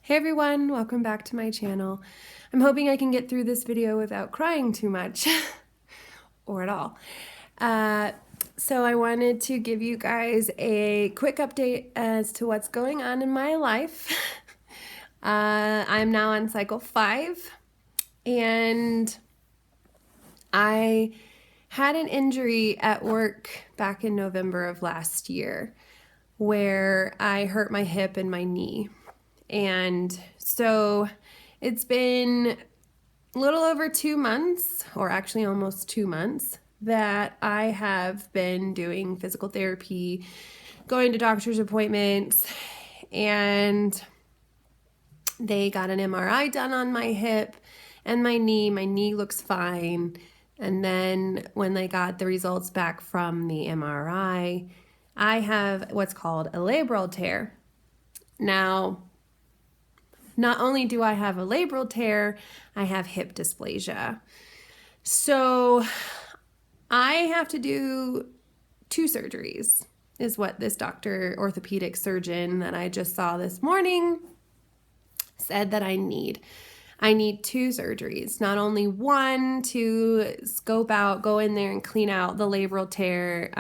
Hey everyone, welcome back to my channel. I'm hoping I can get through this video without crying too much, or at all. So I wanted to give you guys a quick update as to what's going on in my life. I'm now on cycle 5, and I had an injury at work back in November of last year where I hurt my hip and my knee. And so it's been a little over 2 months, or actually almost 2 months, that I have been doing physical therapy, going to doctor's appointments, and they got an MRI done on my hip and my knee looks fine. And then when they got the results back from the MRI, I have what's called a labral tear. Now, not only do I have a labral tear, I have hip dysplasia. So I have to do 2 surgeries, is what this orthopedic surgeon that I just saw this morning said that I need. I need 2 surgeries, not only one to scope out, go in there and clean out the labral tear,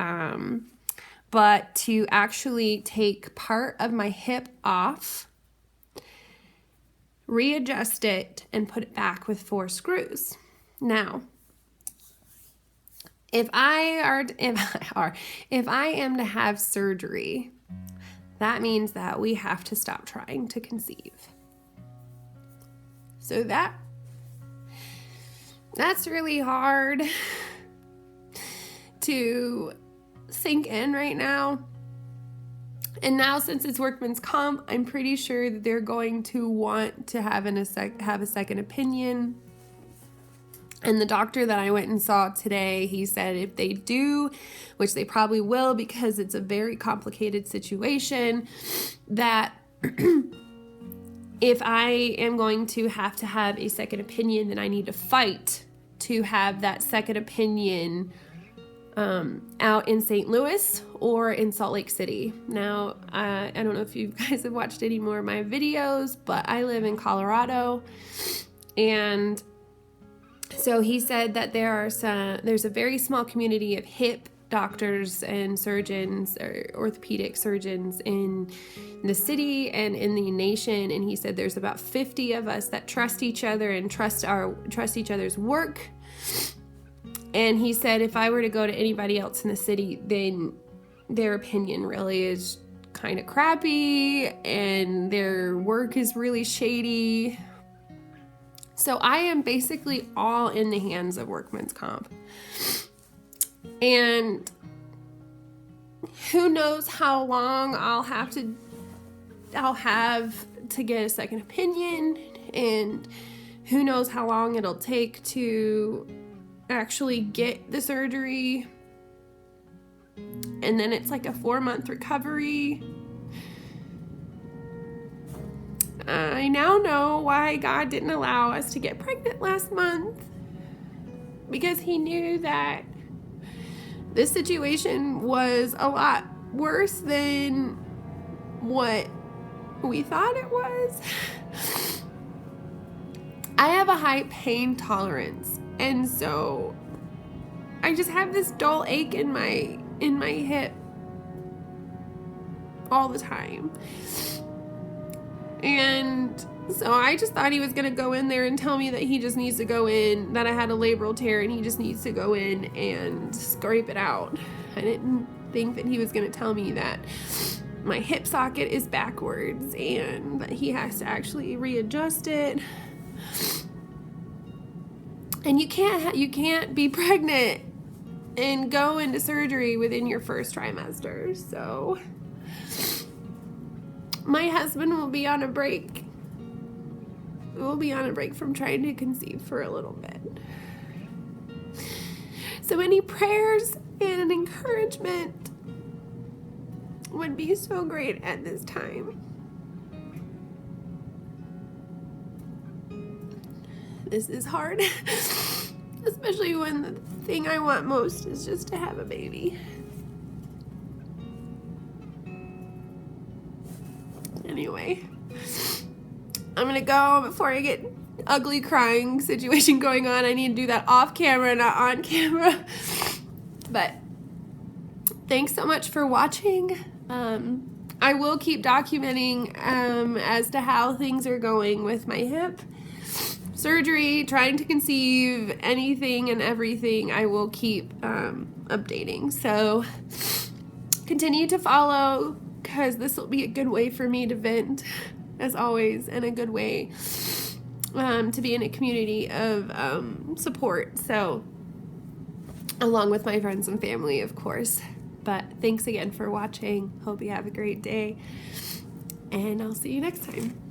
but to actually take part of my hip off, readjust it, and put it back with 4 screws. Now, if I am to have surgery, that means that we have to stop trying to conceive. So that's really hard to sink in right now. And now, since it's workman's comp, I'm pretty sure that they're going to want to have a second opinion. And the doctor that I went and saw today, he said if they do, which they probably will because it's a very complicated situation, that if I am going to have a second opinion, then I need to fight to have that second opinion out in St. Louis or in Salt Lake City. Now, I don't know if you guys have watched any more of my videos, but I live in Colorado, and so he said that there's a very small community of hip doctors and surgeons, or orthopedic surgeons, in the city and in the nation, and he said there's about 50 of us that trust each other and trust each other's work. And he said if I were to go to anybody else in the city, then their opinion really is kind of crappy and their work is really shady. So I am basically all in the hands of workman's comp. And who knows how long I'll have to get a second opinion, and who knows how long it'll take to actually get the surgery. And then it's like a 4-month recovery. I now know why God didn't allow us to get pregnant last month, because he knew that this situation was a lot worse than what we thought it was. I have a high pain tolerance, and so I just have this dull ache in my hip all the time. And so I just thought he was going to go in there and tell me that he just needs to go in, that I had a labral tear and he just needs to go in and scrape it out. I didn't think that he was going to tell me that my hip socket is backwards and that he has to actually readjust it. And you can't be pregnant and go into surgery within your first trimester. So my husband will be on a break. We'll be on a break from trying to conceive for a little bit. So any prayers and encouragement would be so great at this time. This is hard, especially when the thing I want most is just to have a baby. Anyway, I'm gonna go before I get ugly crying situation going on. I need to do that off camera, not on camera. But thanks so much for watching. I will keep documenting as to how things are going with my hip surgery, trying to conceive, anything and everything. I will keep updating. So continue to follow, because this will be a good way for me to vent, as always, and a good way to be in a community of support. So, along with my friends and family, of course. But thanks again for watching. Hope you have a great day, and I'll see you next time.